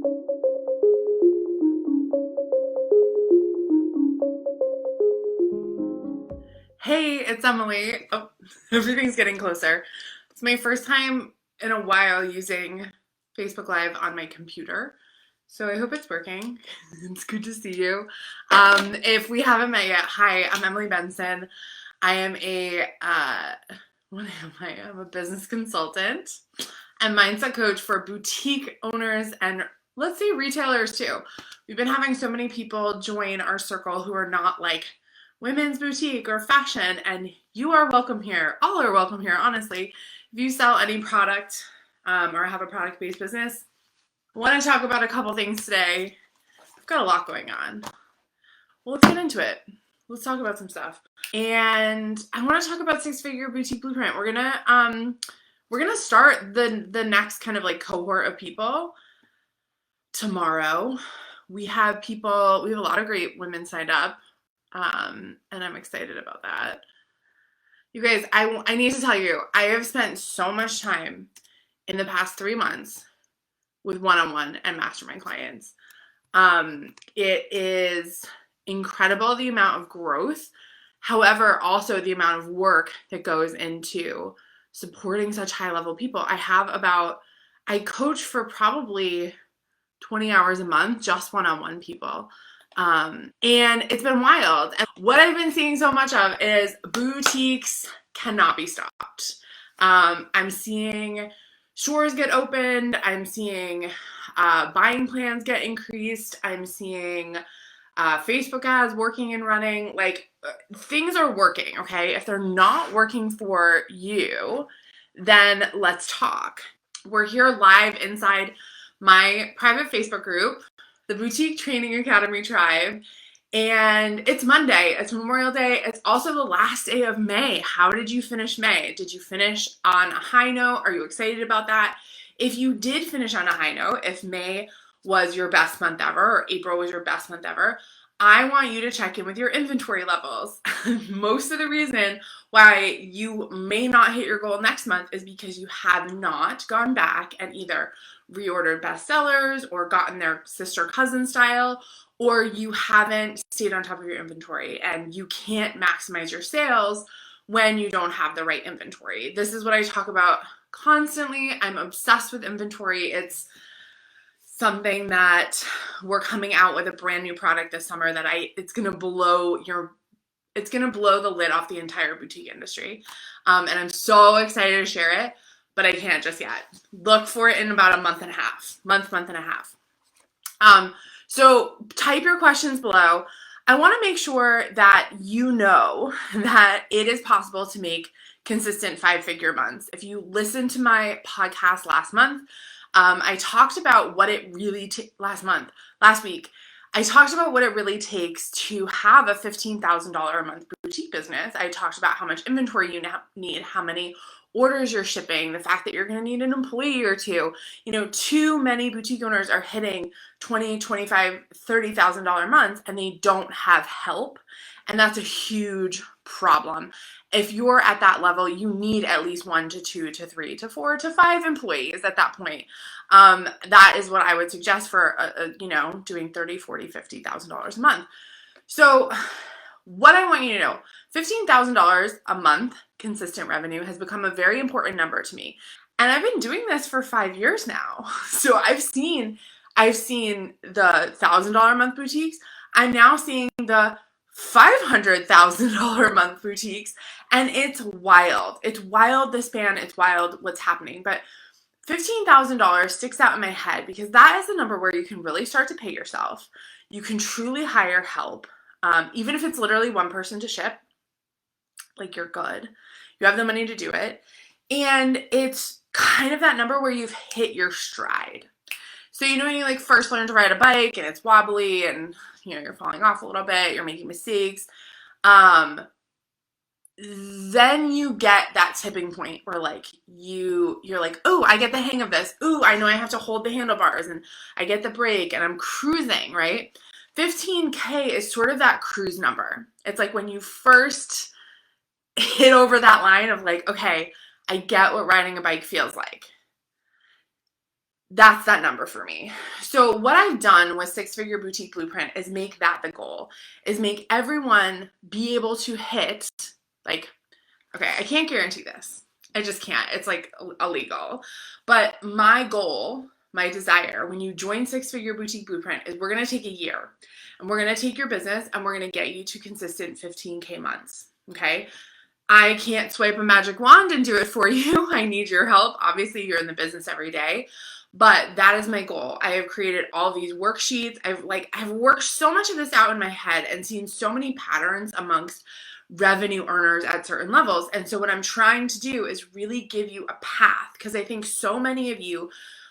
Hey, it's Emily. Oh, everything's getting closer. It's my first time in a while using Facebook Live on my computer. So I hope it's working. It's good to see you. If we haven't met yet, hi, I'm Emily Benson. I am what am I? I'm a business consultant and mindset coach for boutique owners and let's say retailers too. We've been having so many people join our circle who are not like women's boutique or fashion, and you are welcome here. All are welcome here, honestly. If you sell any product or have a product-based business, I want to talk about a couple things today. I've got a lot going on. Well, let's get into it. Let's talk about some stuff. And I want to talk about Six-Figure Boutique Blueprint. We're gonna start the next kind of like cohort of people tomorrow. We have a lot of great women signed up. And I'm excited about that. You guys, I need to tell you, I have spent so much time in the past 3 months with one-on-one and mastermind clients. It is incredible the amount of growth. However, also the amount of work that goes into supporting such high-level people. I coach for probably 20 hours a month, just one-on-one people. And it's been wild. And what I've been seeing so much of is boutiques cannot be stopped. I'm seeing stores get opened. I'm seeing buying plans get increased. I'm seeing Facebook ads working and running. Like, things are working, okay? If they're not working for you, then let's talk. We're here live inside my private Facebook group, the Boutique Training Academy Tribe, and it's Monday. It's Memorial Day. It's also the last day of May. How did you finish May? Did you finish on a high note? Are you excited about that? If you did finish on a high note, if May was your best month ever or April was your best month ever, I want you to check in with your inventory levels. Most of the reason why you may not hit your goal next month is because you have not gone back and either reordered bestsellers or gotten their sister cousin style, or you haven't stayed on top of your inventory and you can't maximize your sales when you don't have the right inventory. This is what I talk about constantly. I'm obsessed with inventory. It's something that we're coming out with a brand new product this summer that it's gonna blow the lid off the entire boutique industry. And I'm so excited to share it, but I can't just yet. Look for it in about a month and a half. So type your questions below. I want to make sure that you know that it is possible to make consistent 5-figure months. If you listened to my podcast last month, I talked about what it really last week. I talked about what it really takes to have a $15,000 a month boutique business. I talked about how much inventory you need, how many orders you're shipping, the fact that you're going to need an employee or two. You know, too many boutique owners are hitting $20,000, $25,000, $30,000 months and they don't have help. And that's a huge problem. If you're at that level, you need at least 1 to 2 to 3 to 4 to 5 employees at that point. That is what I would suggest for, doing $30,000, $40,000, $50,000 a month. So what I want you to know, $15,000 a month consistent revenue has become a very important number to me. And I've been doing this for 5 years now. So I've seen the $1,000 a month boutiques. I'm now seeing the $500,000 a month boutiques, and it's wild. It's wild, the span. It's wild what's happening. But $15,000 sticks out in my head because that is the number where you can really start to pay yourself. You can truly hire help. Even if it's literally one person to ship, like, you're good. You have the money to do it. And it's kind of that number where you've hit your stride. So, when you first learn to ride a bike and it's wobbly and, you're falling off a little bit, you're making mistakes. Then you get that tipping point where you're like, oh, I get the hang of this. Ooh, I know I have to hold the handlebars and I get the brake and I'm cruising, right? 15K is sort of that cruise number. It's like when you first hit over that line of okay, I get what riding a bike feels like. that's that number for me. So what I've done with Six Figure Boutique Blueprint is make that the goal, is make everyone be able to hit, like, okay, I can't guarantee this. I just can't. It's like illegal. But my goal, my desire when you join Six Figure Boutique Blueprint is we're going to take a year and we're going to take your business and we're going to get you to consistent 15K months. Okay. I can't swipe a magic wand and do it for you. I need your help. Obviously, you're in the business every day, but that is my goal. I have created all these worksheets. I've worked so much of this out in my head and seen so many patterns amongst revenue earners at certain levels. And so what I'm trying to do is really give you a path, because I think so many of you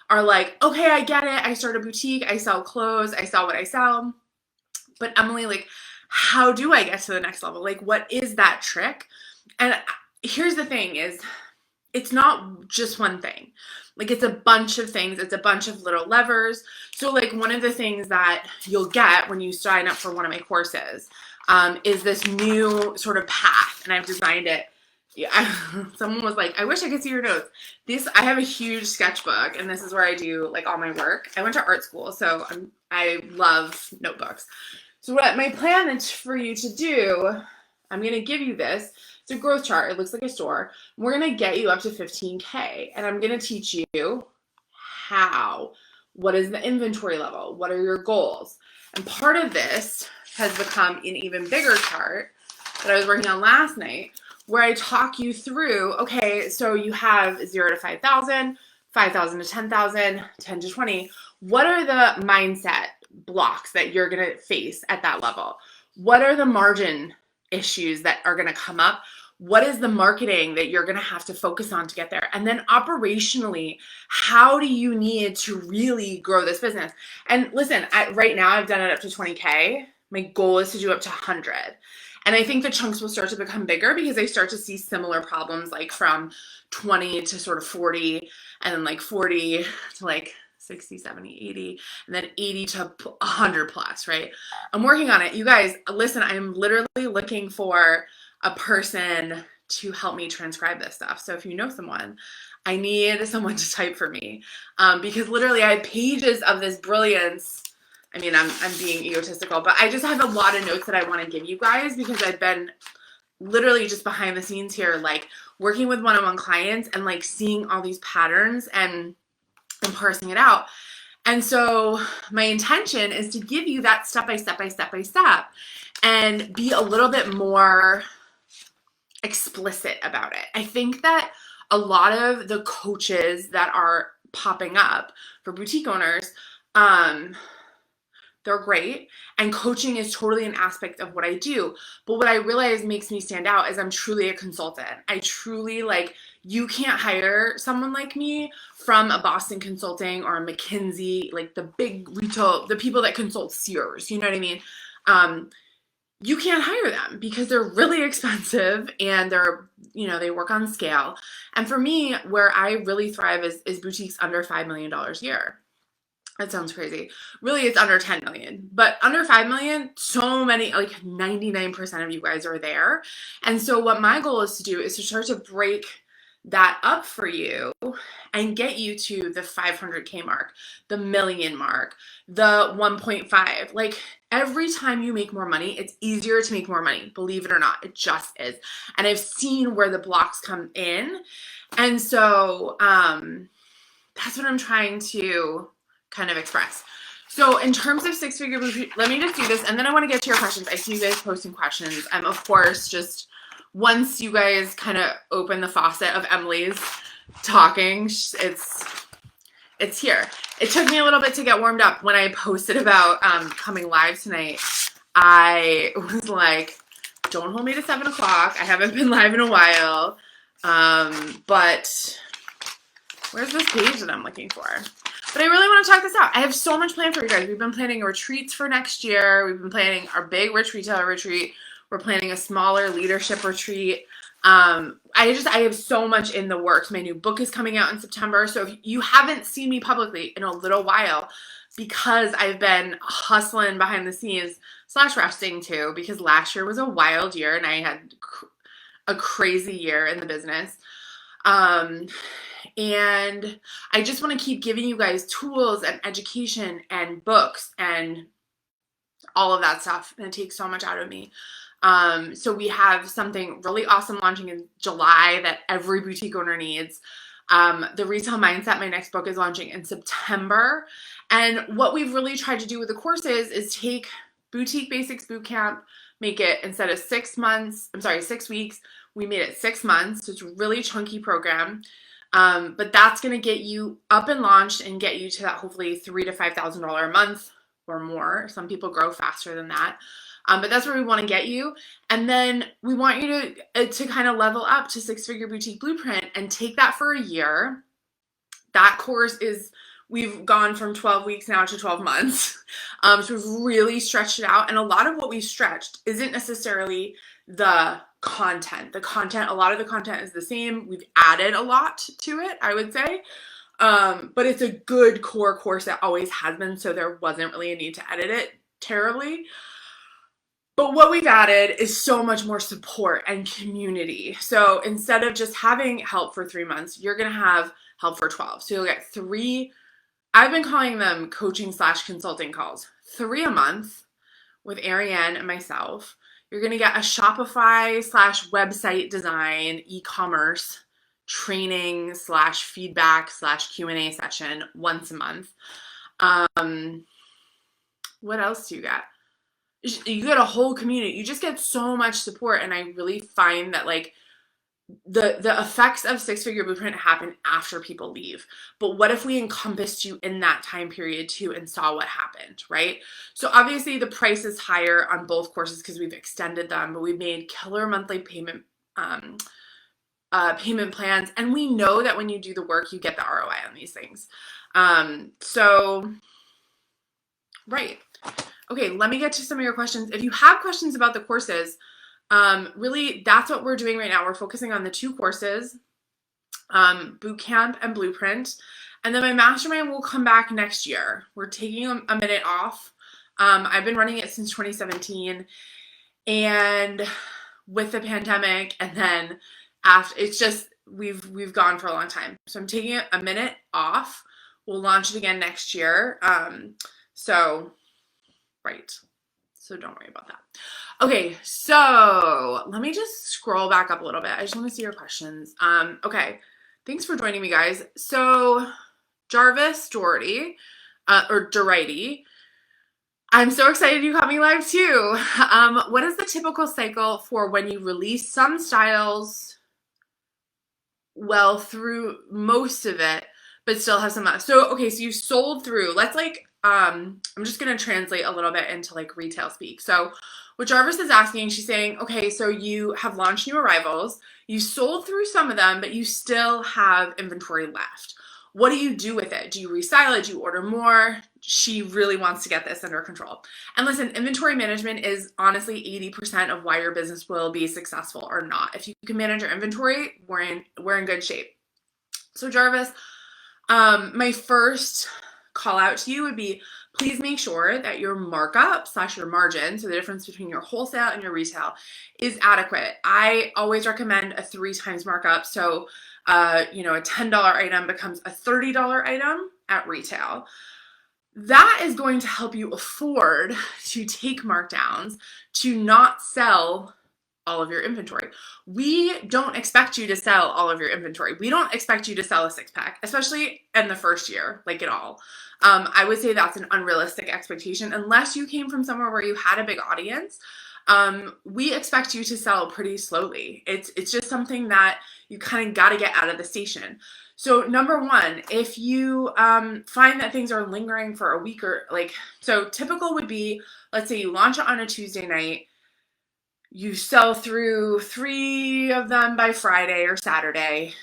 are like, okay, I get it. I start a boutique. I sell clothes. I sell what I sell. But Emily, like, how do I get to the next level? Like, what is that trick? And here's the thing is, it's not just one thing. Like, it's a bunch of things. It's a bunch of little levers. So like one of the things that you'll get when you sign up for one of my courses is this new sort of path. And I've designed it. Yeah, someone was like, I wish I could see your notes. I have a huge sketchbook, and this is where I do like all my work. I went to art school, so I love notebooks. So what my plan is for you to do, I'm going to give you this. It's a growth chart. It looks like a store. We're going to get you up to 15K, and I'm going to teach you how. What is the inventory level? What are your goals? And part of this has become an even bigger chart that I was working on last night, where I talk you through, okay, so you have 0 to 5,000, 5,000 to 10,000, 10 to 20. What are the mindset blocks that you're going to face at that level? What are the margin issues that are going to come up? What is the marketing that you're going to have to focus on to get there? And then operationally, how do you need to really grow this business? And listen, right now I've done it up to 20K. My goal is to do up to 100. And I think the chunks will start to become bigger because I start to see similar problems, like from 20 to sort of 40, and then like 40 to like 60, 70, 80, and then 80 to 100 plus, right? I'm working on it. You guys, listen, I'm literally looking for a person to help me transcribe this stuff. So if you know someone, I need someone to type for me, because literally I have pages of this brilliance. I mean, I'm being egotistical, but I just have a lot of notes that I want to give you guys, because I've been literally just behind the scenes here, like working with one-on-one clients and like seeing all these patterns and parsing it out. And so my intention is to give you that step by step by step by step and be a little bit more explicit about it. I think that a lot of the coaches that are popping up for boutique owners, they're great, and coaching is totally an aspect of what I do. But what I realize makes me stand out is I'm truly a consultant. I truly, like, you can't hire someone like me from a Boston Consulting or a McKinsey, like the big retail, the people that consult Sears, you know what I mean? You can't hire them because they're really expensive and they're, you know, they work on scale. And for me, where I really thrive is boutiques under $5 million a year. That sounds crazy. Really, it's under 10 million, but under 5 million, so many, like 99% of you guys are there. And so what my goal is to do is to start to break that up for you and get you to the 500K mark, the million mark, the 1.5. Like, every time you make more money, it's easier to make more money. Believe it or not, it just is. And I've seen where the blocks come in. And so that's what I'm trying to kind of express. So in terms of Six Figure Boutique, let me just do this, and then I want to get to your questions. I see you guys posting questions. Of course, just once you guys kind of open the faucet of Emily's talking, it's here. It took me a little bit to get warmed up. When I posted about coming live tonight, I was like, don't hold me to 7 o'clock. I haven't been live in a while. But where's this page that I'm looking for? But I really want to talk this out. I have so much planned for you guys. We've been planning retreats for next year. We've been planning our big Rich Retailer retreat. We're planning a smaller leadership retreat. I have so much in the works. My new book is coming out in September. So if you haven't seen me publicly in a little while, because I've been hustling behind the scenes / resting too, because last year was a wild year and I had a crazy year in the business. And I just want to keep giving you guys tools and education and books and all of that stuff. And it takes so much out of me. So we have something really awesome launching in July that every boutique owner needs. The Retail Mindset, my next book, is launching in September. And what we've really tried to do with the courses is take Boutique Basics Bootcamp, make it, instead of 6 weeks, we made it 6 months. So it's a really chunky program. But that's going to get you up and launched and get you to that hopefully $3,000 to $5,000 a month or more. Some people grow faster than that. But that's where we want to get you. And then we want you to kind of level up to Six-Figure Boutique Blueprint and take that for a year. That course we've gone from 12 weeks now to 12 months. So we've really stretched it out. And a lot of what we've stretched isn't necessarily the content. A lot of the content is the same. We've added a lot to it, I would say. But it's a good core course that always has been, so there wasn't really a need to edit it terribly. But what we've added is so much more support and community. So instead of just having help for 3 months, you're going to have help for 12. So you'll get 3, I've been calling them coaching/consulting calls, 3 a month with Ariane and myself. You're going to get a Shopify/website design, e-commerce training/feedback/Q&A session once a month. What else do you get? You get a whole community. You just get so much support. And I really find that like the effects of Six-Figure Blueprint happen after people leave. But what if we encompassed you in that time period too and saw what happened, right? So obviously the price is higher on both courses because we've extended them, but we've made killer monthly payment plans. And we know that when you do the work, you get the ROI on these things. Right. Okay, let me get to some of your questions. If you have questions about the courses, really that's what we're doing right now. We're focusing on the 2 courses, Bootcamp and Blueprint. And then my mastermind will come back next year. We're taking a minute off. I've been running it since 2017, and with the pandemic, and then after, it's just, we've gone for a long time. So I'm taking a minute off. We'll launch it again next year. Right. So don't worry about that. Okay. So let me just scroll back up a little bit. I just want to see your questions. Okay. Thanks for joining me, guys. So Jarvis Doherty, or Doherty, I'm so excited you caught me live too. What is the typical cycle for when you release some styles well through most of it, but still have some left? So, okay, so you've sold through, let's like, I'm just going to translate a little bit into like retail speak. So what Jarvis is asking, she's saying, okay, so you have launched new arrivals, you sold through some of them, but you still have inventory left. What do you do with it? Do you restyle it? Do you order more? She really wants to get this under control. And listen, inventory management is honestly 80% of why your business will be successful or not. If you can manage your inventory, we're in good shape. So Jarvis, my first call out to you would be, please make sure that your markup/your margin, so the difference between your wholesale and your retail, is adequate. I always recommend a 3 times markup. So, a $10 item becomes a $30 item at retail. That is going to help you afford to take markdowns, to not sell all of your inventory. We don't expect you to sell all of your inventory. We don't expect you to sell a 6-pack, especially in the first year, like at all. I would say that's an unrealistic expectation unless you came from somewhere where you had a big audience. We expect you to sell pretty slowly. It's just something that you kind of got to get out of the station. So number 1, if you find that things are lingering for a week or so typical would be, let's say you launch it on a Tuesday night, you sell through 3 of them by Friday or Saturday.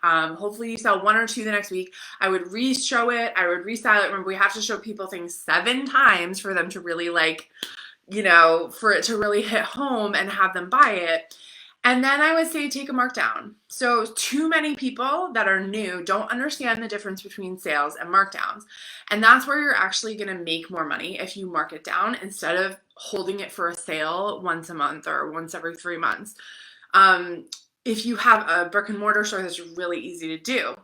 Hopefully you sell 1 or 2 the next week. I would re-show it. I would restyle it. Remember, we have to show people things 7 times for them to really for it to really hit home and have them buy it. And then I would say take a markdown. So too many people that are new don't understand the difference between sales and markdowns. And that's where you're actually going to make more money if you mark it down instead of holding it for a sale once a month or once every 3 months. If you have a brick and mortar store, that's really easy to do.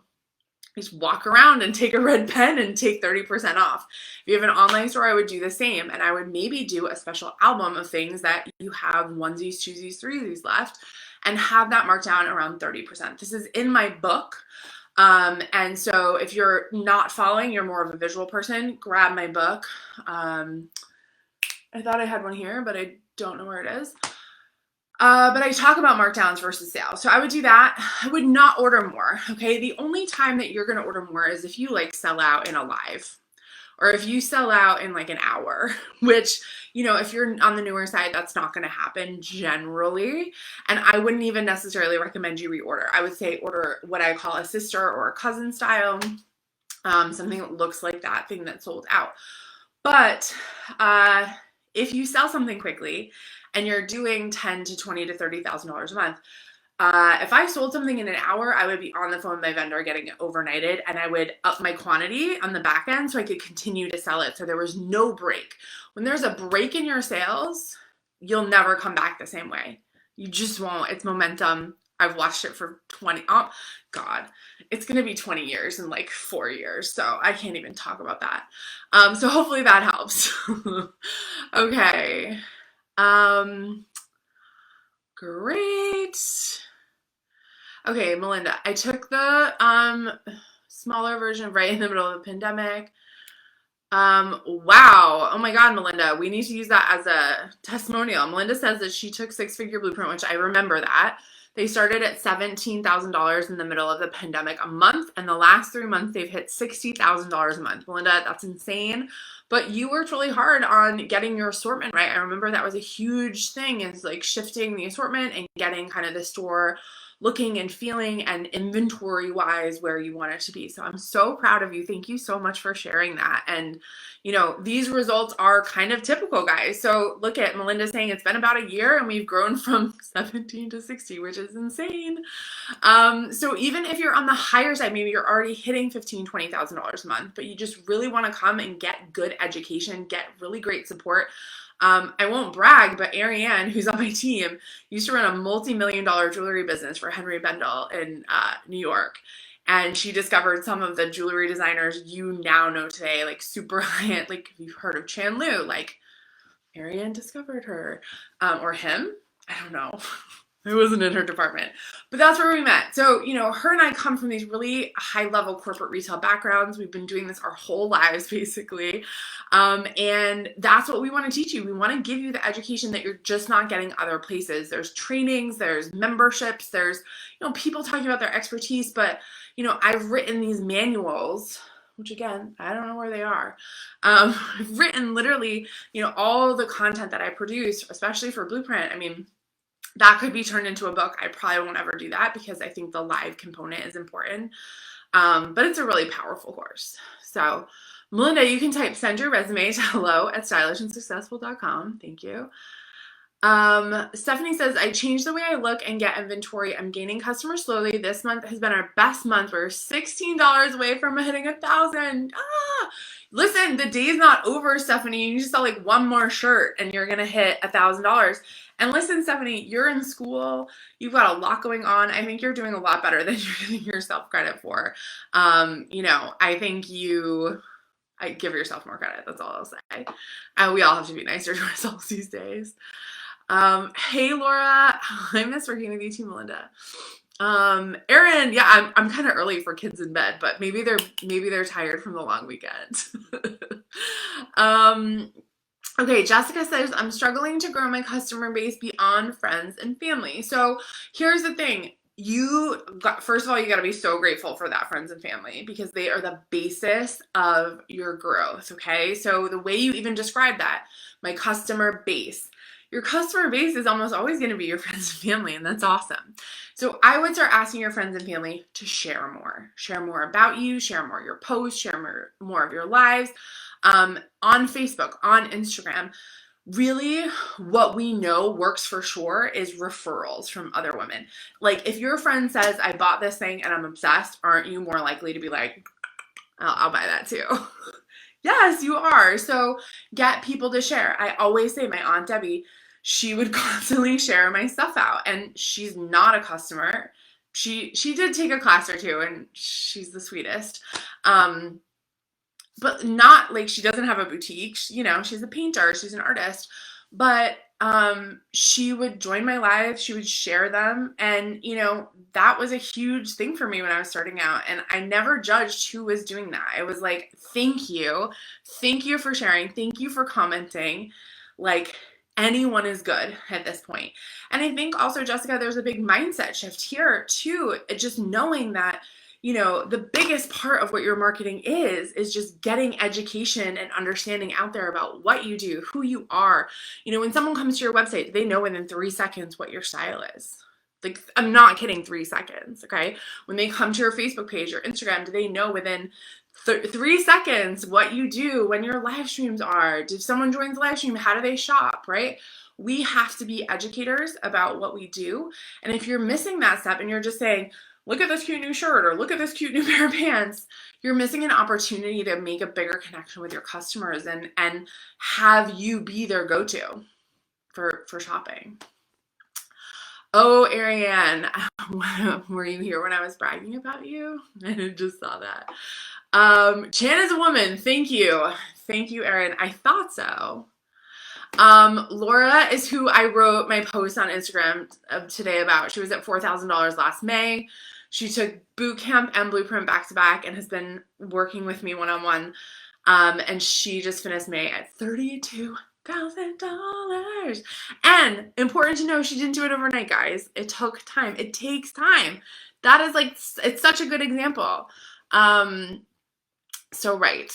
just walk around and take a red pen and take 30% off. If you have an online store, I would do the same. And I would maybe do a special album of things that you have onesies, twosies, threesies left and have that marked down around 30%. This is in my book. And so if you're not following, you're more of a visual person, grab my book. I thought I had one here, but I don't know where it is. But I talk about markdowns versus sales. So I would do that. I would not order more. Okay. The only time that you're going to order more is if you like sell out in a live or if you sell out in like an hour, which, you know, if you're on the newer side, that's not going to happen generally. And I wouldn't even necessarily recommend you reorder. I would say order what I call a sister or a cousin style, something that looks like that thing that sold out. But, if you sell something quickly and you're doing $10,000 to $20,000 to $30,000 a month, if I sold something in an hour, I would be on the phone with my vendor getting it overnighted, and I would up my quantity on the back end so I could continue to sell it. So there was no break. When there's a break in your sales, you'll never come back the same way. You just won't. It's momentum. I've watched it for 20, oh God, it's going to be 20 years in like 4 years. So I can't even talk about that. So hopefully that helps. Okay. Great. Okay, Melinda, I took the smaller version right in the middle of the pandemic. Wow. Oh my God, Melinda, we need to use that as a testimonial. Melinda says that she took Six Figure Blueprint, which I remember that. They started at $17,000 in the middle of the pandemic a month, and the last 3 months they've hit $60,000 a month. Melinda, that's insane. But you worked really hard on getting your assortment right. I remember that was a huge thing, is like shifting the assortment and getting kind of the store looking and feeling and inventory wise where you want it to be. So I'm so proud of you. Thank you so much for sharing that. And you know, these results are kind of typical, guys. So look at Melinda saying it's been about a year and we've grown from 17 to 60, which is insane. So even if you're on the higher side, maybe you're already hitting $15,000, $20,000 a month, but you just really want to come and get good education, get really great support. I won't brag, but Ariane, who's on my team, used to run a multi-million-dollar jewelry business for Henry Bendel in New York. And she discovered some of the jewelry designers you now know today, like super high-end, like if you've heard of Chan Lu, like Ariane discovered her, or him, I don't know. I wasn't in her department, but that's where we met. So, you know, her and I come from these really high level corporate retail backgrounds. We've been doing this our whole lives, basically. And that's what we want to teach you. We want to give you the education that you're just not getting other places. There's trainings, there's memberships, there's, you know, people talking about their expertise, but, you know, I've written these manuals, which again, I don't know where they are. I've written literally, you know, all the content that I produce, especially for Blueprint. I mean, that could be turned into a book. I probably won't ever do that because I think the live component is important. But it's a really powerful course. So Melinda, you can type send your resume to hello@stylishandsuccessful.com. Thank you. Stephanie says, I changed the way I look and get inventory. I'm gaining customers slowly. This month has been our best month. We're $16 away from hitting 1,000. Listen, the day's not over, Stephanie. You just sell like one more shirt and you're going to hit $1,000. And listen, Stephanie, you're in school. You've got a lot going on. I think you're doing a lot better than you're giving yourself credit for. You know, I think I give yourself more credit. That's all I'll say. We all have to be nicer to ourselves these days. Hey, Laura. I miss working with you too, Melinda. Erin, yeah, I'm kind of early for kids in bed, but maybe they're tired from the long weekend. Okay, Jessica says, I'm struggling to grow my customer base beyond friends and family. So here's the thing. First of all, you got to be so grateful for that friends and family because they are the basis of your growth. Okay. So the way you even describe that, my customer base, your customer base is almost always going to be your friends and family. And that's awesome. So I would start asking your friends and family to share more about you, share more of your posts, share more of your lives, on Facebook, on Instagram. Really, what we know works for sure is referrals from other women. Like if your friend says, I bought this thing and I'm obsessed, aren't you more likely to be like, I'll buy that too? Yes, you are. So get people to share. I always say my Aunt Debbie, she would constantly share my stuff out and she's not a customer she did take a class or two, and she's the sweetest. But not like she doesn't have a boutique. She's a painter, she's an artist, but she would join my lives, she would share them, and that was a huge thing for me when I was starting out, and I never judged who was doing that. It was like, thank you for sharing, thank you for commenting. Like, anyone is good at this point. And I think also, Jessica, there's a big mindset shift here too, just knowing that the biggest part of what your marketing is just getting education and understanding out there about what you do, who you are. When someone comes to your website, they know within 3 seconds what your style is. Like, I'm not kidding, 3 seconds, okay? When they come to your Facebook page or Instagram, do they know within 3 seconds what you do, when your live streams are? If someone joins the live stream, how do they shop, right? We have to be educators about what we do. And if you're missing that step and you're just saying, look at this cute new shirt or look at this cute new pair of pants, you're missing an opportunity to make a bigger connection with your customers and have you be their go-to for shopping. Oh, Ariane, were you here when I was bragging about you? I just saw that. Chan is a woman. Thank you. Thank you, Erin. I thought so. Laura is who I wrote my post on Instagram today about. She was at $4,000 last May. She took boot camp and blueprint back to back and has been working with me one-on-one. And she just finished May at $32,000. And important to know, she didn't do it overnight, guys. It took time. It takes time. That is like, it's such a good example. So right.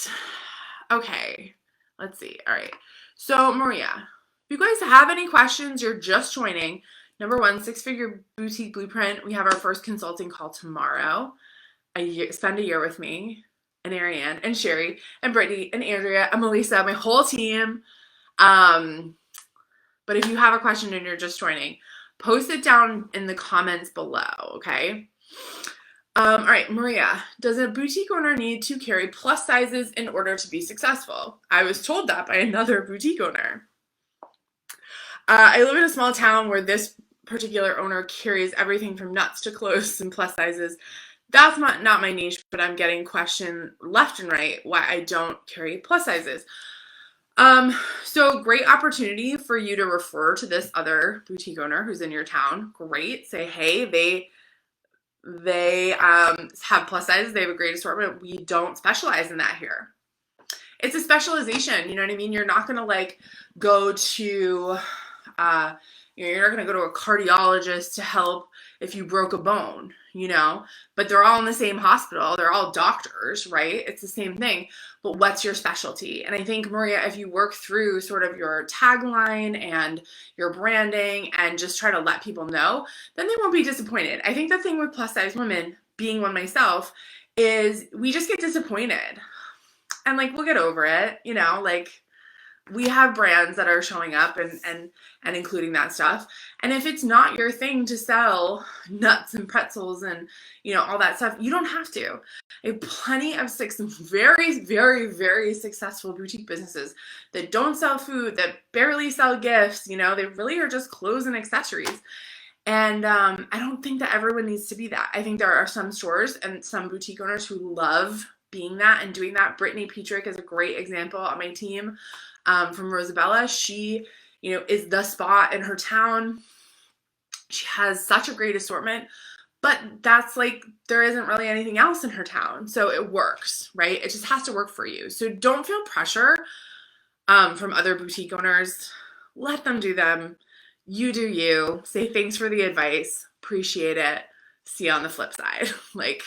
Okay. Let's see. All right. So Maria, if you guys have any questions, you're just joining. Number 1, 6-figure boutique blueprint. We have our first consulting call tomorrow. Spend a year with me and Ariane and Sherry and Brittany and Andrea and Melissa, my whole team. But if you have a question and you're just joining, post it down in the comments below, okay? All right, Maria, does a boutique owner need to carry plus sizes in order to be successful? I was told that by another boutique owner. I live in a small town where this particular owner carries everything from nuts to clothes and plus sizes. That's not my niche, but I'm getting questioned left and right why I don't carry plus sizes. So great opportunity for you to refer to this other boutique owner who's in your town. Great. Say, hey, they have plus sizes. They have a great assortment. We don't specialize in that here. It's a specialization. You know what I mean? You're not going to like go to, you're not going to go to a cardiologist to help if you broke a bone, but they're all in the same hospital. They're all doctors, right? It's the same thing, but what's your specialty? And I think, Maria, if you work through sort of your tagline and your branding and just try to let people know, then they won't be disappointed. I think the thing with plus size women, being one myself, is we just get disappointed and like, we'll get over it, like we have brands that are showing up and including that stuff. And if it's not your thing to sell nuts and pretzels and, all that stuff, you don't have to. I have plenty of very, very, very successful boutique businesses that don't sell food, that barely sell gifts. They really are just clothes and accessories. And I don't think that everyone needs to be that. I think there are some stores and some boutique owners who love being that and doing that. Brittany Petrick is a great example on my team. From Rosabella. She, is the spot in her town. She has such a great assortment, but that's like, there isn't really anything else in her town. So it works, right? It just has to work for you. So don't feel pressure, from other boutique owners. Let them do them. You do you. Say thanks for the advice. Appreciate it. See you on the flip side. Like,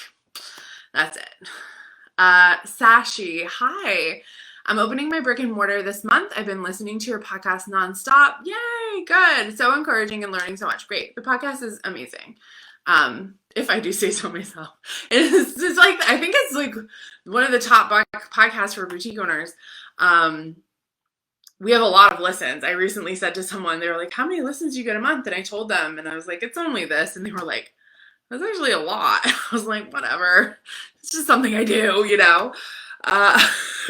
that's it. Sashi, hi. I'm opening my brick and mortar this month. I've been listening to your podcast nonstop. Yay, good. So encouraging and learning so much. Great. The podcast is amazing. If I do say so myself. It's like, I think it's like one of the top podcasts for boutique owners. We have a lot of listens. I recently said to someone, they were like, how many listens do you get a month? And I told them, and I was like, it's only this. And they were like, that's actually a lot. I was like, whatever. It's just something I do,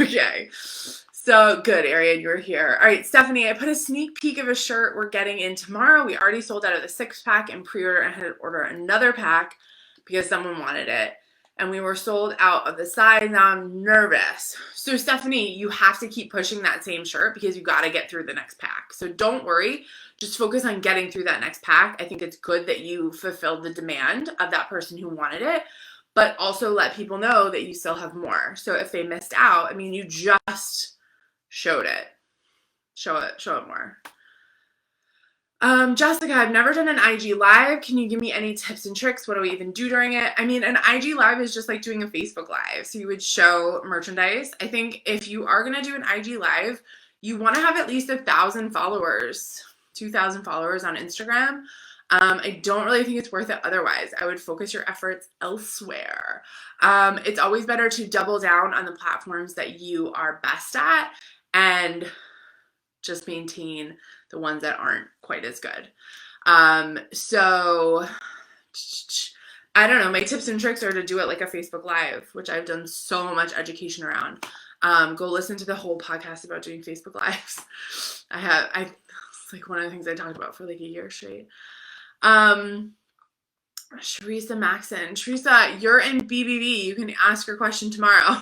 Okay, so good, Ariane, you're here. All right, Stephanie, I put a sneak peek of a shirt we're getting in tomorrow. We already sold out of the 6-pack and pre-order and had to order another pack. because someone wanted it. And we were sold out of the size. Now I'm nervous. So Stephanie, you have to keep pushing that same shirt because you got to get through the next pack. So don't worry. Just focus on getting through that next pack. I think it's good that you fulfilled the demand of that person who wanted it, but also let people know that you still have more. So if they missed out, I mean, you just showed it. Show it more. Jessica, I've never done an IG live. Can you give me any tips and tricks? What do we even do during it? I mean, an IG live is just like doing a Facebook live. So you would show merchandise. I think if you are going to do an IG live, you want to have at least 1,000 followers, 2,000 followers on Instagram. I don't really think it's worth it otherwise. I would focus your efforts elsewhere. It's always better to double down on the platforms that you are best at and just maintain the ones that aren't quite as good. So I don't know, my tips and tricks are to do it like a Facebook Live, which I've done so much education around. Go listen to the whole podcast about doing Facebook Lives. It's like one of the things I talked about for like a year straight. Teresa Maxon. Teresa, you're in BBB. You can ask your question tomorrow.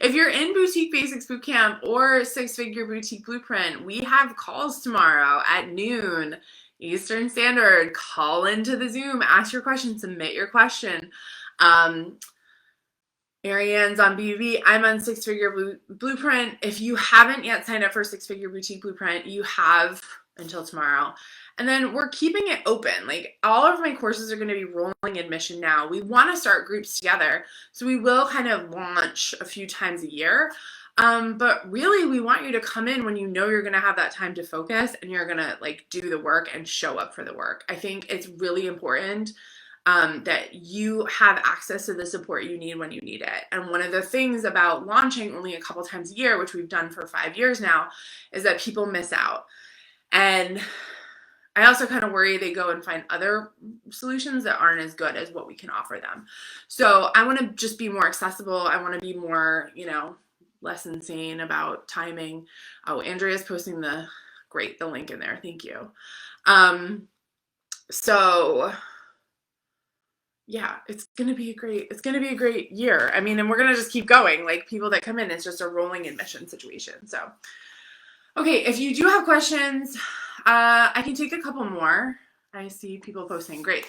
If you're in Boutique Basics Bootcamp or Six Figure Boutique Blueprint, we have calls tomorrow at noon Eastern Standard. Call into the Zoom, ask your question, submit your question. Marianne's on BBB. I'm on Six Figure Blueprint. If you haven't yet signed up for Six Figure Boutique Blueprint, you have until tomorrow. And then we're keeping it open. Like all of my courses are going to be rolling admission now. We want to start groups together. So we will kind of launch a few times a year. But really we want you to come in when you know you're going to have that time to focus and you're going to like do the work and show up for the work. I think it's really important that you have access to the support you need when you need it. And one of the things about launching only a couple times a year, which we've done for 5 years now, is that people miss out. And I also kind of worry they go and find other solutions that aren't as good as what we can offer them. So I want to just be more accessible. I want to be more, less insane about timing. Oh, Andrea's posting the link in there. Thank you. So yeah, it's going to be a great year. I mean, and we're going to just keep going. Like people that come in, it's just a rolling admission situation. So, okay. If you do have questions, I can take a couple more. I see people posting. Great.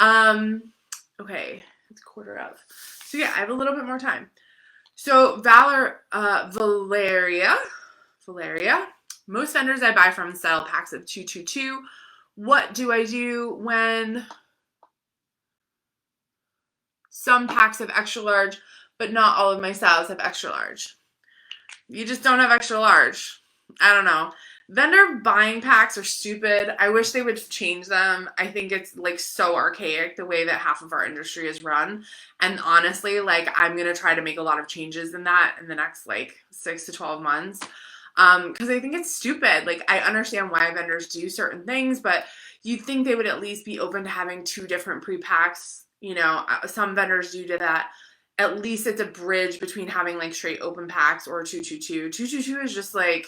Okay. It's 1:15. So yeah, I have a little bit more time. So Valeria, most vendors I buy from sell packs of 222. What do I do when some packs have extra large, but not all of my styles have extra large? You just don't have extra large. I don't know. Vendor buying packs are stupid. I wish they would change them. I think it's like so archaic the way that half of our industry is run. And honestly, like I'm going to try to make a lot of changes in that in the next like 6 to 12 months. Cause I think it's stupid. Like I understand why vendors do certain things, but you'd think they would at least be open to having 2 different pre-packs. Some vendors do that. At least it's a bridge between having like straight open packs or 222. 222 is just like,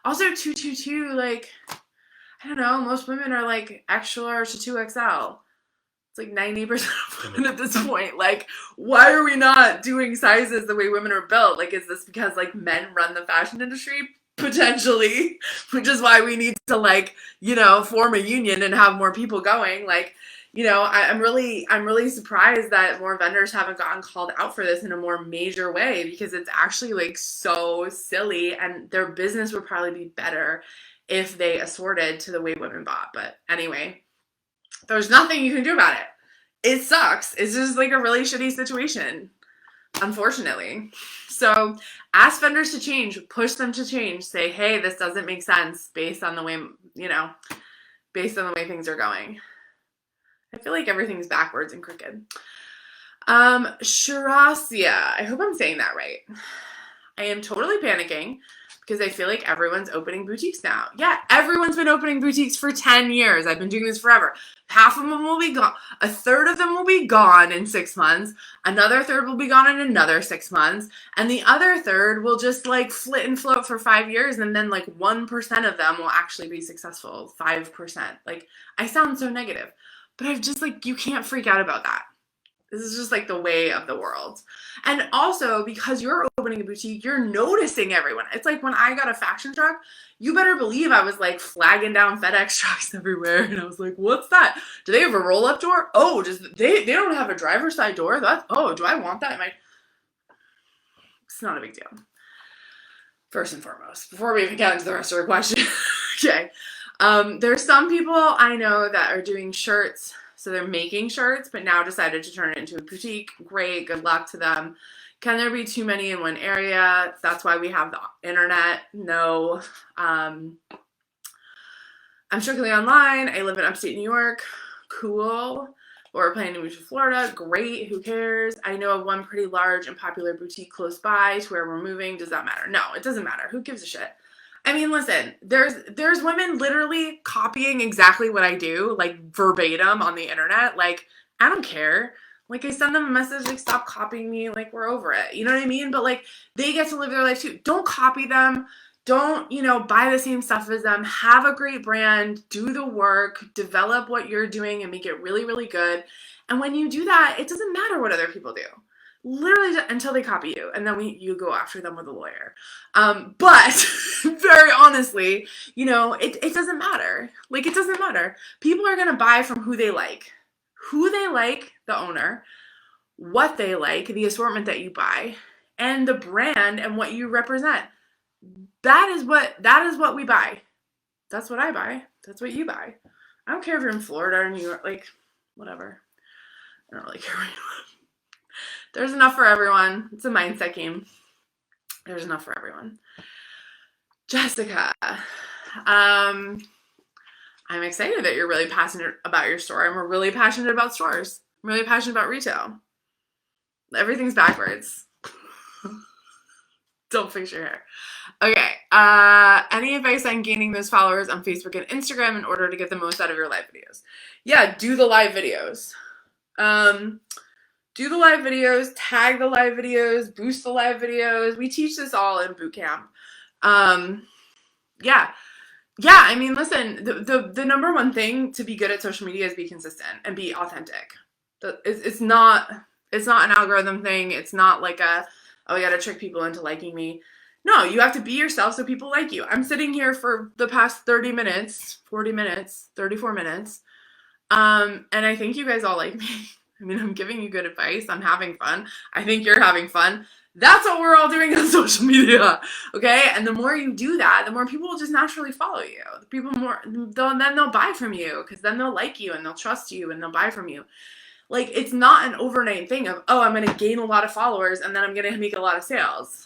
also 222, like, I don't know, most women are like extra large to 2XL. It's like 90% of women at this point. Like, why are we not doing sizes the way women are built? Like, is this because like men run the fashion industry? Potentially, which is why we need to like, form a union and have more people going. Like, I'm really surprised that more vendors haven't gotten called out for this in a more major way, because it's actually like so silly, and their business would probably be better if they assorted to the way women bought. But anyway, there's nothing you can do about it. It sucks. It's just like a really shitty situation, unfortunately. So ask vendors to change, push them to change, say, hey, this doesn't make sense based on the way, things are going. I feel like everything's backwards and crooked. Shirasia, I hope I'm saying that right. I am totally panicking because I feel like everyone's opening boutiques now. Yeah, everyone's been opening boutiques for 10 years. I've been doing this forever. Half of them will be gone. A third of them will be gone in 6 months. Another third will be gone in another 6 months. And the other third will just like flit and float for 5 years. And then like 1% of them will actually be successful. 5%. Like I sound so negative. But I've just like, you can't freak out about that. This is just like the way of the world. And also, because you're opening a boutique, you're noticing everyone. It's like when I got a faction truck, you better believe I was like flagging down FedEx trucks everywhere. And I was like, what's that? Do they have a roll up door? Oh, they don't have a driver's side door? Do I want that? It's not a big deal. First and foremost, before we even get into the rest of our question, okay. There's some people I know that are doing shirts. So they're making shirts, but now decided to turn it into a boutique. Great, good luck to them. Can there be too many in one area? That's why we have the internet. No. I'm strictly online. I live in upstate New York. Cool. Or we're planning to move to Florida. Great. Who cares? I know of one pretty large and popular boutique close by to where we're moving. Does that matter? No, it doesn't matter. Who gives a shit? I mean, listen, there's women literally copying exactly what I do, like verbatim on the internet. Like, I don't care. Like, I send them a message, like, stop copying me. Like, we're over it. You know what I mean? But, like, they get to live their life too. Don't copy them. Don't, buy the same stuff as them. Have a great brand. Do the work. Develop what you're doing and make it really, really good. And when you do that, it doesn't matter what other people do. Literally until they copy you, and then you go after them with a lawyer. But very honestly, it doesn't matter. Like, it doesn't matter. People are going to buy from who they like, the owner, what they like, the assortment that you buy, and the brand and what you represent. That is what we buy. That's what I buy. That's what you buy. I don't care if you're in Florida or New York, like, whatever. I don't really care where you live. There's enough for everyone. It's a mindset game. There's enough for everyone. Jessica, I'm excited that you're really passionate about your store. I'm really passionate about stores. I'm really passionate about retail. Everything's backwards. Don't fix your hair. Okay. Any advice on gaining those followers on Facebook and Instagram in order to get the most out of your live videos? Yeah, do the live videos. Do the live videos, tag the live videos, boost the live videos. We teach this all in boot camp. Yeah. I mean, listen, the number one thing to be good at social media is be consistent and be authentic. It's not an algorithm thing. It's not like I gotta trick people into liking me. No, you have to be yourself so people like you. I'm sitting here for the past 30 minutes, 40 minutes, 34 minutes. And I think you guys all like me. I mean, I'm giving you good advice. I'm having fun. I think you're having fun. That's what we're all doing on social media, okay? And the more you do that, the more people will just naturally follow you. Then they'll buy from you because then they'll like you and they'll trust you and they'll buy from you. Like, it's not an overnight thing of, I'm going to gain a lot of followers and then I'm going to make a lot of sales.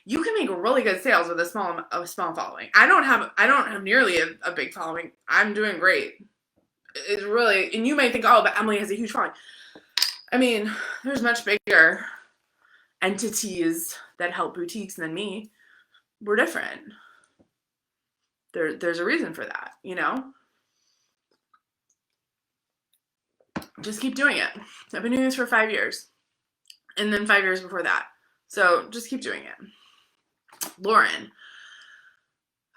You can make really good sales with a small following. I don't have nearly a big following. I'm doing great. It's really, and you may think, but Emily has a huge following. I mean, there's much bigger entities that help boutiques than me. We're different. There's a reason for that, Just keep doing it. I've been doing this for 5 years. And then 5 years before that. So just keep doing it. Lauren.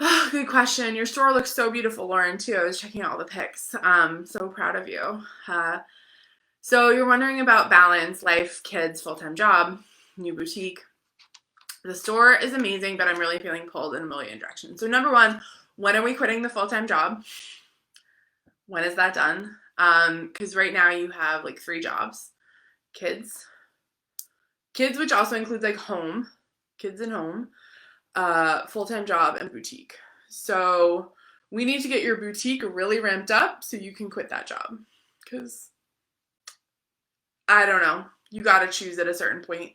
Oh, good question. Your store looks so beautiful, Lauren, too. I was checking out all the pics. So proud of you. So you're wondering about balance, life, kids, full-time job, new boutique. The store is amazing, but I'm really feeling pulled in a million directions. So number one, when are we quitting the full-time job? When is that done? Because right now you have like 3 jobs. Kids, which also includes like home, kids and home. Full-time job and boutique. So we need to get your boutique really ramped up so you can quit that job. Because, I don't know, you got to choose at a certain point,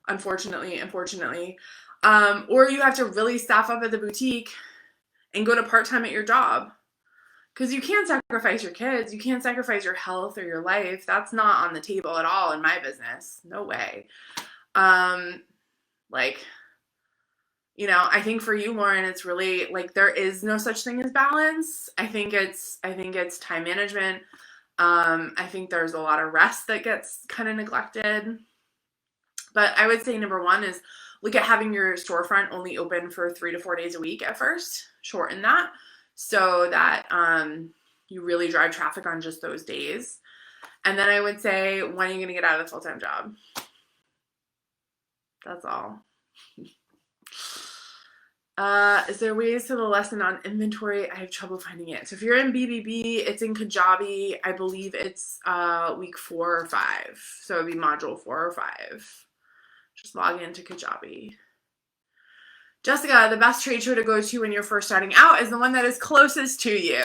unfortunately. Or you have to really staff up at the boutique and go to part-time at your job. Because you can't sacrifice your kids. You can't sacrifice your health or your life. That's not on the table at all in my business. No way. I think for you, Lauren, it's really like there is no such thing as balance. I think it's time management. I think there's a lot of rest that gets kind of neglected. But I would say number one is look at having your storefront only open for 3 to 4 days a week at first. Shorten that so that you really drive traffic on just those days. And then I would say, when are you going to get out of the full-time job? That's all. Is there ways to the lesson on inventory? I have trouble finding it. So if you're in BBB, it's in Kajabi. I believe it's week 4 or 5. So it'd be module 4 or 5. Just log into Kajabi. Jessica, the best trade show to go to when you're first starting out is the one that is closest to you.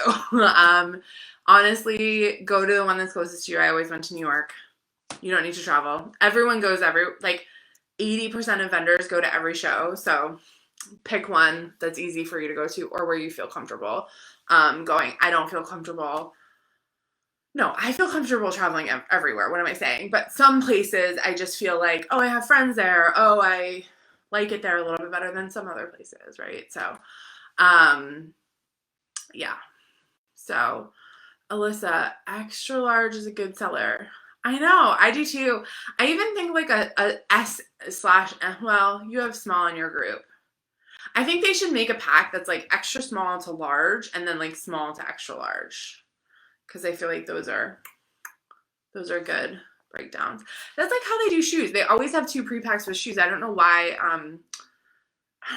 Honestly, go to the one that's closest to you. I always went to New York. You don't need to travel. Everyone goes like 80% of vendors go to every show. So pick one that's easy for you to go to or where you feel comfortable going. I don't feel comfortable. No, I feel comfortable traveling everywhere. What am I saying? But some places I just feel like, oh, I have friends there. Oh, I like it there a little bit better than some other places, right? So, yeah. So, Alyssa, extra large is a good seller. I know, I do too. I even think like a S slash, well, you have small in your group. I think they should make a pack that's like extra small to large and then like small to extra large. Because I feel like those are good breakdowns. That's like how they do shoes. They always have 2 pre-packs with shoes. I don't know why. I don't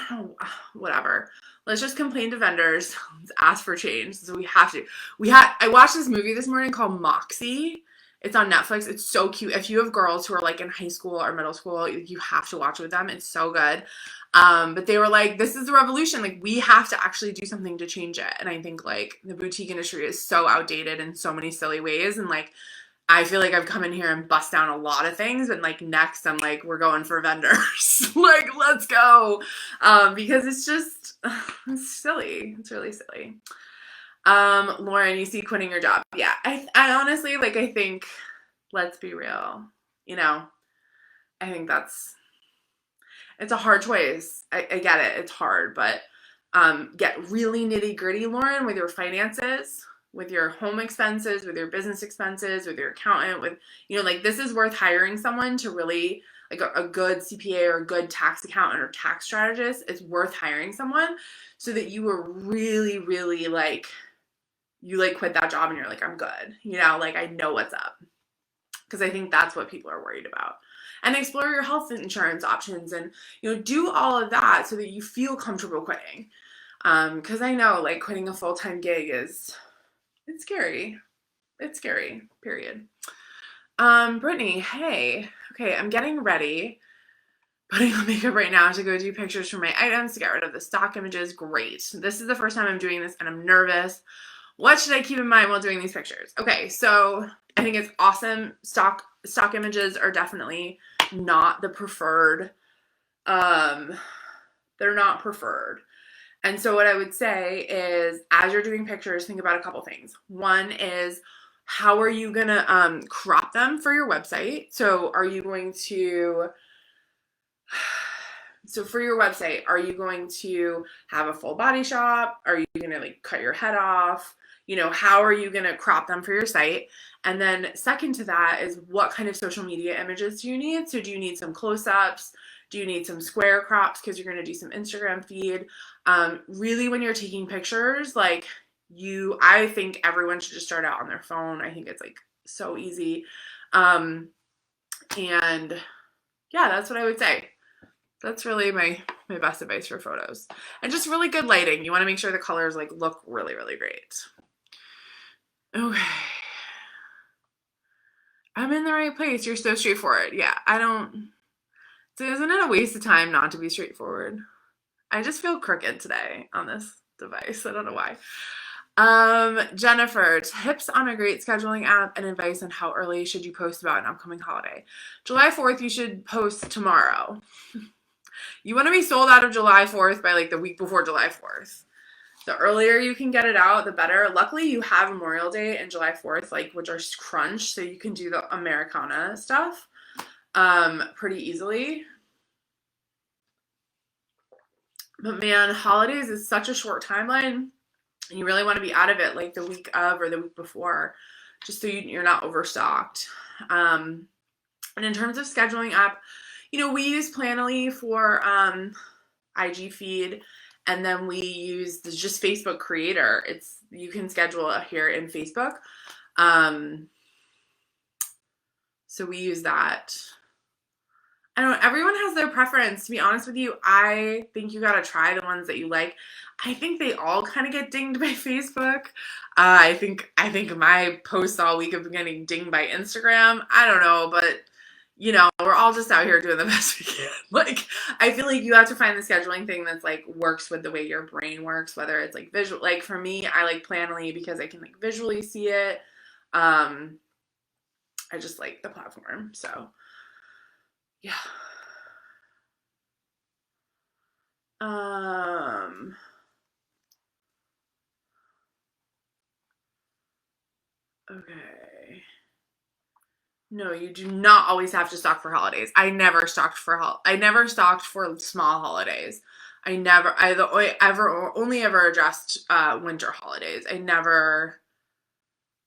know, whatever. Let's just complain to vendors. Let's ask for change. So we have to. I watched this movie this morning called Moxie. It's on Netflix. It's so cute. If you have girls who are like in high school or middle school, you have to watch it with them. It's so good. But they were like, this is the revolution. Like, we have to actually do something to change it. And I think like the boutique industry is so outdated in so many silly ways. And like, I feel like I've come in here and bust down a lot of things. And like next I'm like, we're going for vendors. Like, let's go. Because it's just, it's silly. It's really silly. Lauren, you see quitting your job. Yeah. I honestly, like, I think, let's be real, I think it's a hard choice. I get it. It's hard, but, get really nitty gritty, Lauren, with your finances, with your home expenses, with your business expenses, with your accountant, with, like, this is worth hiring someone to really, like a good CPA or a good tax accountant or tax strategist. It's worth hiring someone so that you were really, really like, you like quit that job and you're like, I'm good. Like, I know what's up. Because I think that's what people are worried about. And explore your health insurance options and, do all of that so that you feel comfortable quitting. Because I know, like, quitting a full-time gig it's scary. It's scary, period. Brittany, hey. Okay, I'm getting ready. Putting on makeup right now to go do pictures for my items to get rid of the stock images. Great. This is the first time I'm doing this and I'm nervous. What should I keep in mind while doing these pictures? Okay, so I think it's awesome. Stock images are definitely not the preferred. They're not preferred. And so what I would say is, as you're doing pictures, think about a couple things. One is, how are you going to crop them for your website? So for your website, are you going to have a full body shot? Are you going to like cut your head off? How are you going to crop them for your site? And then second to that is, what kind of social media images do you need? So do you need some close-ups? Do you need some square crops because you're going to do some Instagram feed? Really, when you're taking pictures, like I think everyone should just start out on their phone. I think it's like so easy. And yeah, that's what I would say. That's really my best advice for photos. And just really good lighting. You want to make sure the colors like look really, really great. Okay. I'm in the right place. You're so straightforward. Yeah, so isn't it a waste of time not to be straightforward? I just feel crooked today on this device. I don't know why. Jennifer, tips on a great scheduling app and advice on how early should you post about an upcoming holiday. July 4th, you should post tomorrow. You want to be sold out of July 4th by like the week before July 4th. The earlier you can get it out, the better. Luckily, you have Memorial Day and July 4th, which are crunched, so you can do the Americana stuff pretty easily. But man, holidays is such a short timeline, and you really want to be out of it like the week of or the week before, just so you're not overstocked. And in terms of scheduling app, we use Planoly for IG feed, and then we use just Facebook Creator. You can schedule it here in Facebook. So we use that. I don't know, everyone has their preference. To be honest with you, I think you gotta try the ones that you like. I think they all kind of get dinged by Facebook. I think my posts all week have been getting dinged by Instagram. I don't know, but we're all just out here doing the best we can. Like, I feel like you have to find the scheduling thing that's like works with the way your brain works, whether it's like visual. Like for me, I like Planoly because I can like visually see it. Um, I just like the platform. So yeah. Um, okay. No, you do not always have to stock for holidays. I never stocked for small holidays. I only ever addressed winter holidays.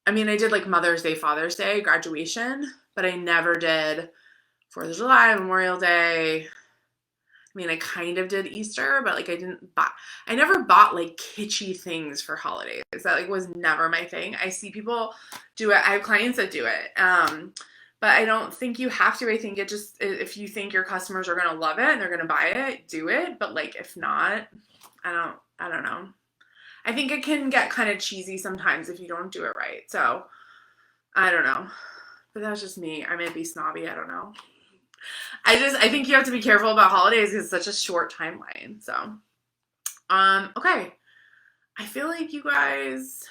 I mean, I did like Mother's Day, Father's Day, graduation, but I never did 4th of July, Memorial Day. I mean, I kind of did Easter, but like I never bought like kitschy things for holidays. That like was never my thing. I see people do it. I have clients that do it. But I don't think you have to. I think it just, if you think your customers are going to love it and they're going to buy it, do it. But like, if not, I don't know. I think it can get kind of cheesy sometimes if you don't do it right. So I don't know. But that's just me. I might be snobby. I don't know. I think you have to be careful about holidays because it's such a short timeline. So, okay. I feel like you guys.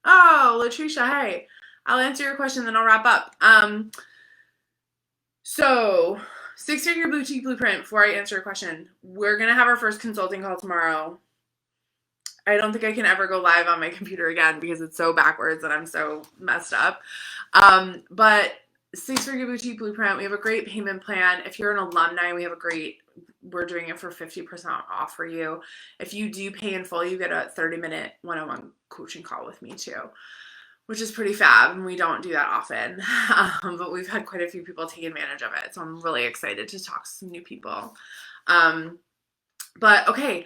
Oh, Latricia, hey. I'll answer your question, then I'll wrap up. So 6-figure boutique blueprint. Before I answer your question, we're gonna have our first consulting call tomorrow. I don't think I can ever go live on my computer again because it's so backwards and I'm so messed up. But 6-figure boutique blueprint, we have a great payment plan. If you're an alumni, we're doing it for 50% off for you. If you do pay in full, you get a 30-minute one-on-one coaching call with me too, which is pretty fab, and we don't do that often. But we've had quite a few people take advantage of it, so I'm really excited to talk to some new people. But okay,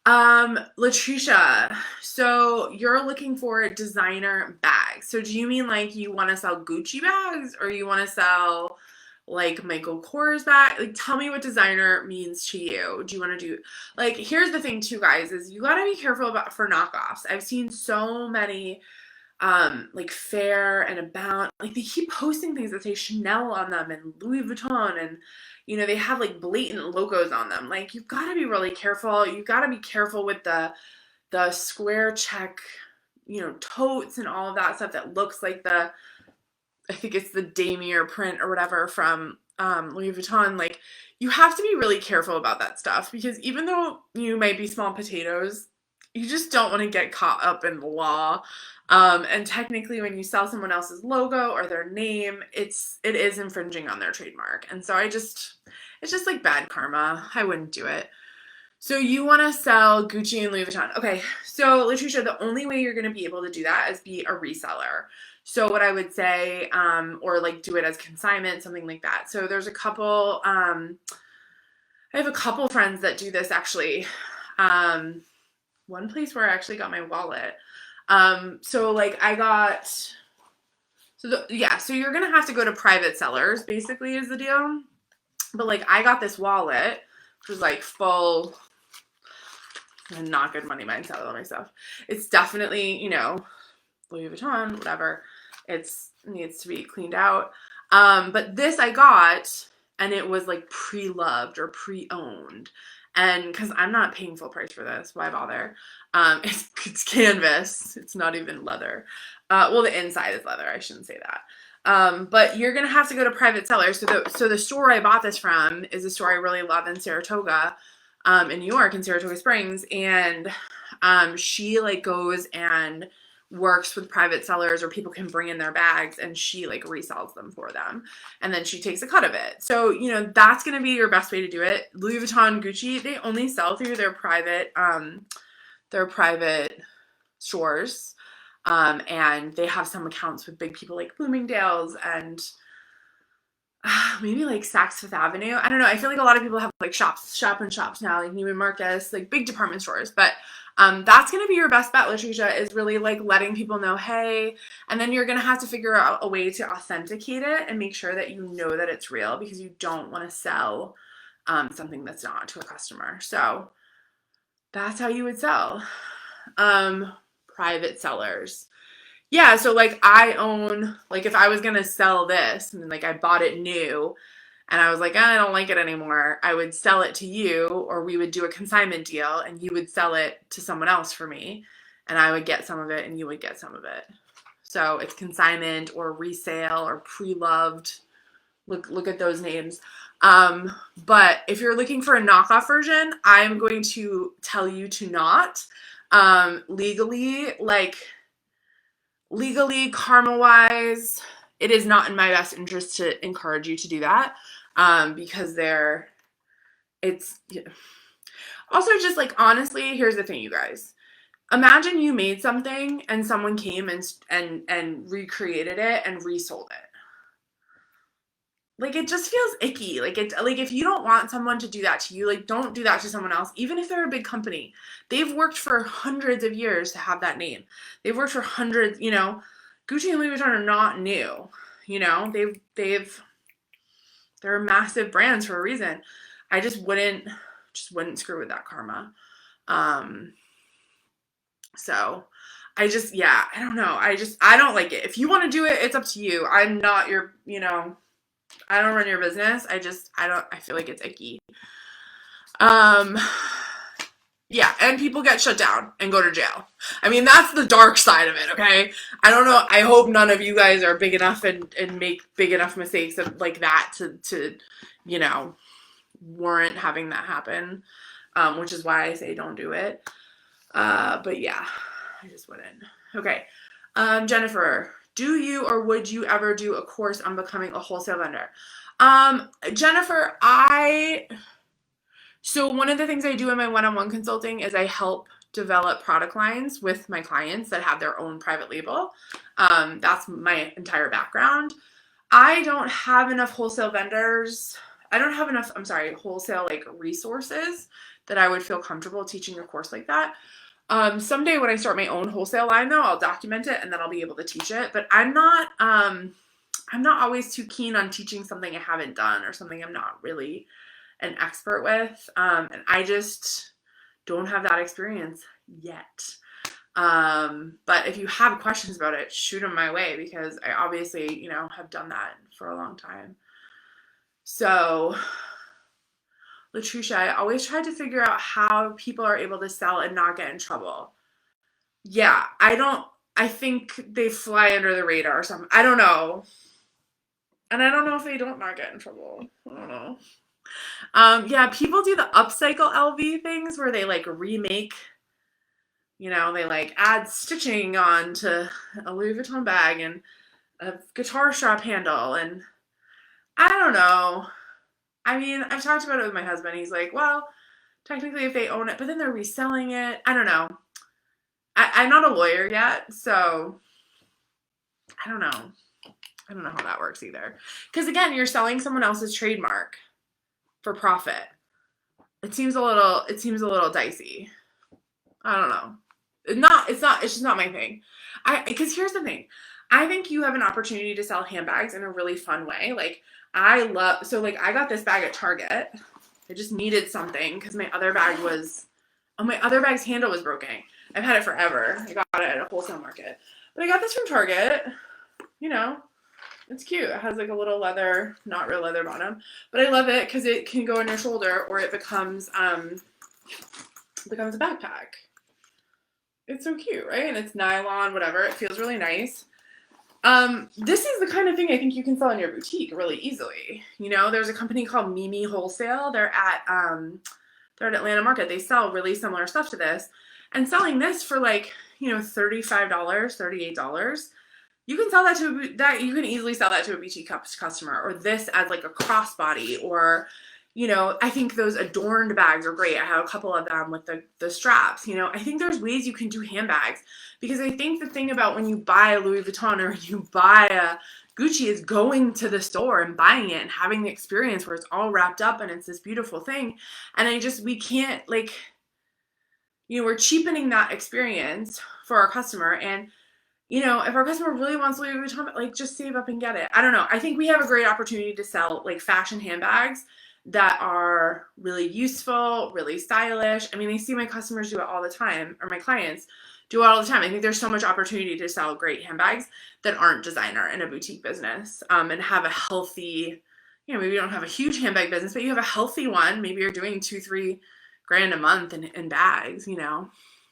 Latricia, so you're looking for designer bags. So do you mean like you want to sell Gucci bags, or you want to sell like Michael Kors bag? Like, tell me what designer means to you. Do you want to do, like, here's the thing too, guys, is you got to be careful for knockoffs. I've seen so many like Fair and About, like they keep posting things that say Chanel on them and Louis Vuitton, and they have like blatant logos on them. Like, you've got to be really careful. You've got to be careful with the square check, totes and all of that stuff that looks like I think it's the damier print or whatever from Louis Vuitton. Like, you have to be really careful about that stuff, because even though you might be small potatoes, you just don't want to get caught up in the law. And technically, when you sell someone else's logo or their name, it is infringing on their trademark. And so it's just like bad karma. I wouldn't do it. So you want to sell Gucci and Louis Vuitton. Okay, so Latricia, the only way you're going to be able to do that is be a reseller. So what I would say, or like do it as consignment, something like that. So there's a couple, I have a couple friends that do this actually. One place where I actually got my wallet. So like so you're going to have to go to private sellers, basically, is the deal. But like, I got this wallet, which was like full, and not good money mindset on myself. It's definitely, Louis Vuitton, whatever. It needs to be cleaned out. But this I got, and it was like pre-loved or pre-owned. And because I'm not paying full price for this, why bother? It's canvas. It's not even leather. Well, the inside is leather. I shouldn't say that. But you're gonna have to go to private sellers. So the store I bought this from is a store I really love in Saratoga, in New York, in Saratoga Springs, and she like goes and works with private sellers, or people can bring in their bags and she like resells them for them, and then she takes a cut of it. So that's going to be your best way to do it. Louis Vuitton, Gucci, they only sell through their private stores, and they have some accounts with big people like Bloomingdale's and maybe like Saks Fifth Avenue. I don't know. I feel like a lot of people have like shop and shops now, like Neiman Marcus, like big department stores. But that's gonna be your best bet, Latricia, is really like letting people know, hey, and then you're gonna have to figure out a way to authenticate it and make sure that you know that it's real, because you don't want to sell something that's not to a customer. So that's how you would sell. Private sellers. Yeah, so like I own, like if I was gonna sell this and like I bought it new and I was like, I don't like it anymore, I would sell it to you, or we would do a consignment deal and you would sell it to someone else for me, and I would get some of it and you would get some of it. So it's consignment or resale or pre-loved. Look at those names. But if you're looking for a knockoff version, I'm going to tell you to not. Legally, karma wise, it is not in my best interest to encourage you to do that, because it's also just like, honestly, here's the thing, you guys. Imagine you made something and someone came and recreated it and resold it. Like, it just feels icky. Like, if you don't want someone to do that to you, like, don't do that to someone else, even if they're a big company. They've worked for hundreds of years to have that name. They've worked for hundreds, Gucci and Louis Vuitton are not new. They're massive brands for a reason. I just wouldn't screw with that karma. So I don't know. I don't like it. If you want to do it, it's up to you. I'm not your, I don't run your business. I feel like it's icky. Yeah, and people get shut down and go to jail. I mean, that's the dark side of it, okay? I don't know. I hope none of you guys are big enough and make big enough mistakes like that to warrant having that happen, which is why I say don't do it. But yeah, I just wouldn't. Okay. Jennifer, do you or would you ever do a course on becoming a wholesale vendor? Jennifer, so one of the things I do in my one-on-one consulting is I help develop product lines with my clients that have their own private label. That's my entire background. I don't have enough wholesale vendors. I don't have enough, wholesale like resources that I would feel comfortable teaching a course like that. Someday when I start my own wholesale line though, I'll document it and then I'll be able to teach it. But I'm not always too keen on teaching something I haven't done or something I'm not really an expert with. And I just don't have that experience yet. But if you have questions about it, shoot them my way, because I obviously, have done that for a long time. So, Latricia, I always try to figure out how people are able to sell and not get in trouble. Yeah, I think they fly under the radar or something. I don't know. And I don't know if they don't not get in trouble. I don't know. Yeah, people do the upcycle LV things where they like remake, they like add stitching on to a Louis Vuitton bag and a guitar strap handle. And I don't know. I mean, I've talked about it with my husband. He's like, well, technically if they own it, but then they're reselling it. I don't know. I'm not a lawyer yet, so I don't know. I don't know how that works either. Because again, you're selling someone else's trademark for profit. It seems a little dicey. I don't know. It's just not my thing. Because here's the thing. I think you have an opportunity to sell handbags in a really fun way. Like, I got this bag at Target. I just needed something because my other bag's handle was broken. I've had it forever. I got it at a wholesale market. But I got this from Target. It's cute. It has like a little leather, not real leather bottom. But I love it because it can go on your shoulder, or it becomes a backpack. It's so cute, right? And it's nylon, whatever. It feels really nice. This is the kind of thing I think you can sell in your boutique really easily. There's a company called Mimi Wholesale. They're at Atlanta Market. They sell really similar stuff to this. And selling this for like, $35, $38, you can sell you can easily sell that to a boutique customer, or this as like a crossbody, or, I think those adorned bags are great. I have a couple of them with the straps. I think there's ways you can do handbags, because I think the thing about when you buy a Louis Vuitton or you buy a Gucci is going to the store and buying it and having the experience where it's all wrapped up and it's this beautiful thing. And we can't, like, we're cheapening that experience for our customer. And, if our customer really wants Louis Vuitton, like, just save up and get it. I don't know. I think we have a great opportunity to sell, like, fashion handbags that are really useful, really stylish. I mean, I see my customers do it all the time, or my clients do it all the time. I think there's so much opportunity to sell great handbags that aren't designer in a boutique business, and have a healthy, maybe you don't have a huge handbag business, but you have a healthy one. Maybe you're doing 2-3 grand a month in bags,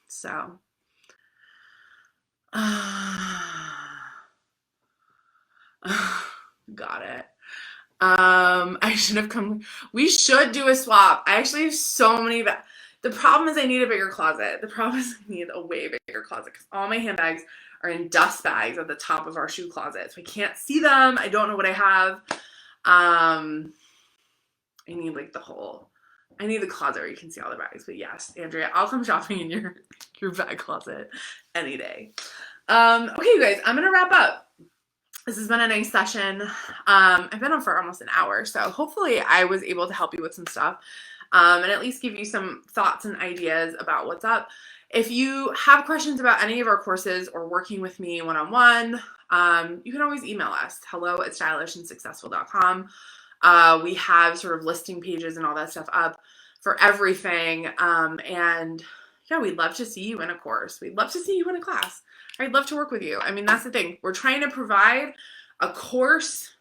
so. Got it. I should have come. We should do a swap. I actually have so many. The problem is I need a bigger closet. The problem is I need a way bigger closet because all my handbags are in dust bags at the top of our shoe closet. So I can't see them. I don't know what I have. I need I need the closet where you can see all the bags. But yes, Andrea, I'll come shopping in your bag closet any day. Okay, you guys, I'm going to wrap up. This has been a nice session. I've been on for almost an hour, so hopefully I was able to help you with some stuff, and at least give you some thoughts and ideas about what's up. If you have questions about any of our courses or working with me one-on-one, you can always email us, hello@stylishandsuccessful.com. We have sort of listing pages and all that stuff up for everything, and yeah, we'd love to see you in a course. We'd love to see you in a class. I'd love to work with you. I mean, that's the thing. We're trying to provide a course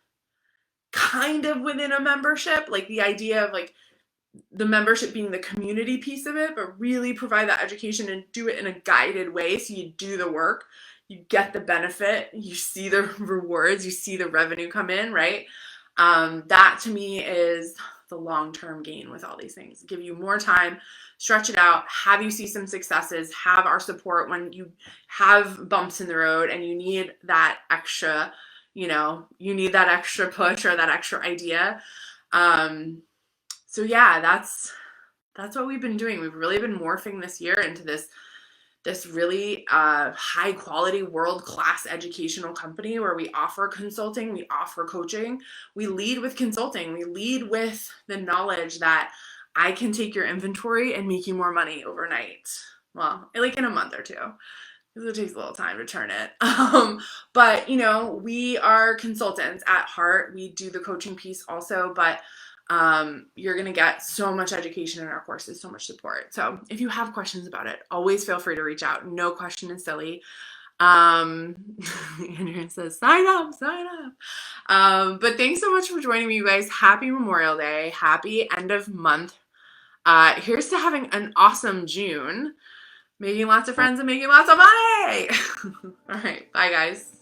kind of within a membership, like the idea of like the membership being the community piece of it, but really provide that education and do it in a guided way. So you do the work, you get the benefit, you see the rewards, you see the revenue come in, right? That to me is the long-term gain with all these things. Give you more time, stretch it out, have you see some successes, have our support when you have bumps in the road and you need that extra, you need that extra push or that extra idea. So yeah, that's what we've been doing. We've really been morphing this year into this really high quality, world-class educational company where we offer consulting, we offer coaching, we lead with consulting, we lead with the knowledge that I can take your inventory and make you more money overnight. Well, like in a month or two, because it takes a little time to turn it. But we are consultants at heart. We do the coaching piece also, but you're going to get so much education in our courses, so much support. So if you have questions about it, always feel free to reach out. No question is silly. Andrea says, sign up. But thanks so much for joining me, you guys. Happy Memorial Day. Happy end of month. Here's to having an awesome June, making lots of friends and making lots of money. All right. Bye, guys.